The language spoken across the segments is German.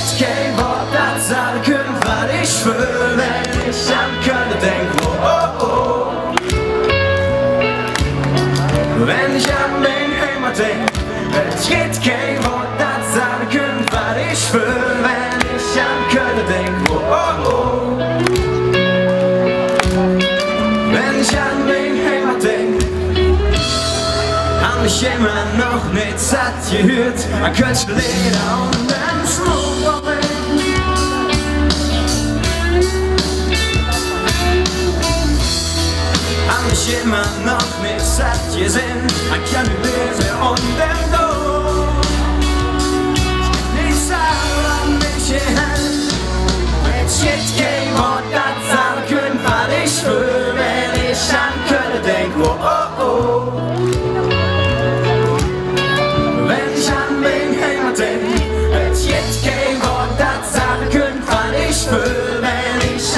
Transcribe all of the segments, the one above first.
jetzt kein Wort das sagen können, was ich will, wenn ich an Köln denk, oh, oh. Wenn ich an meine Heimat denk, es gibt kein Wort das sagen können, was ich will, wenn ich an Köln denk, oh, oh. Wenn ich an meine Heimat denk, hab ich immer noch nicht satt gehört an Kölsche Lieder und den Schmuck. Hab ich immer noch nicht satt gesehen an Kölsche Lieder und den Dom. Ich sag an mich hin, jetzt geht kein Wort das sagen können, was ich will, wenn ich an Köln denk, oh, oh, oh. Wenn ich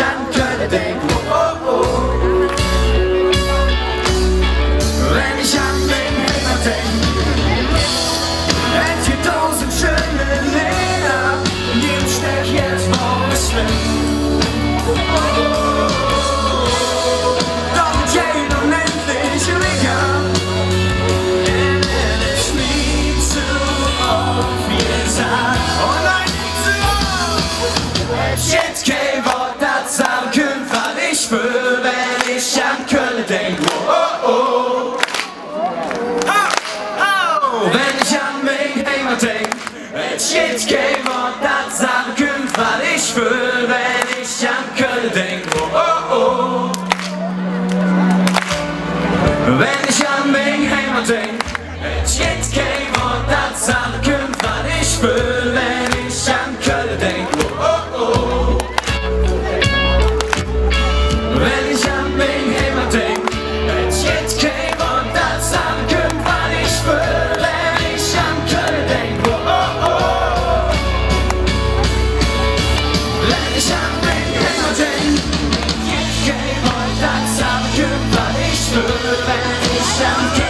an Köln denk, oh, oh, oh. Wenn ich an den Heimat denk, es gibt 1000 schöne Lieder, in jedem steck jetzt vorgeschrieben. Oh, oh, oh. Doch mit jedem unendlich lecker, denn es ist nie zu oft, wie es sagt. Oh nein, nie zu oft. Jetzt kein Wort das sagen können, was ich will, wenn ich an Köln denk, oh, oh, oh. Oh, oh. Wenn ich an meine Heimat denk, jetzt kein Wort das sagen können, was ich will, wenn ich an Köln denk, oh, oh, oh. Wenn ich an meine Heimat denk, jetzt kein Wort das sagen können, was ich will, wenn ich an Köln denk, oh, oh, oh. Wenn ich an meine Heimat denk, jetzt kein Wort das sagen können, was ich will, wenn ich an Köln denk, oh, oh, oh. Wenn ich an meine Heimat denk, jetzt kein Wort das sagen können, was ich will, wenn ich an Köln denk.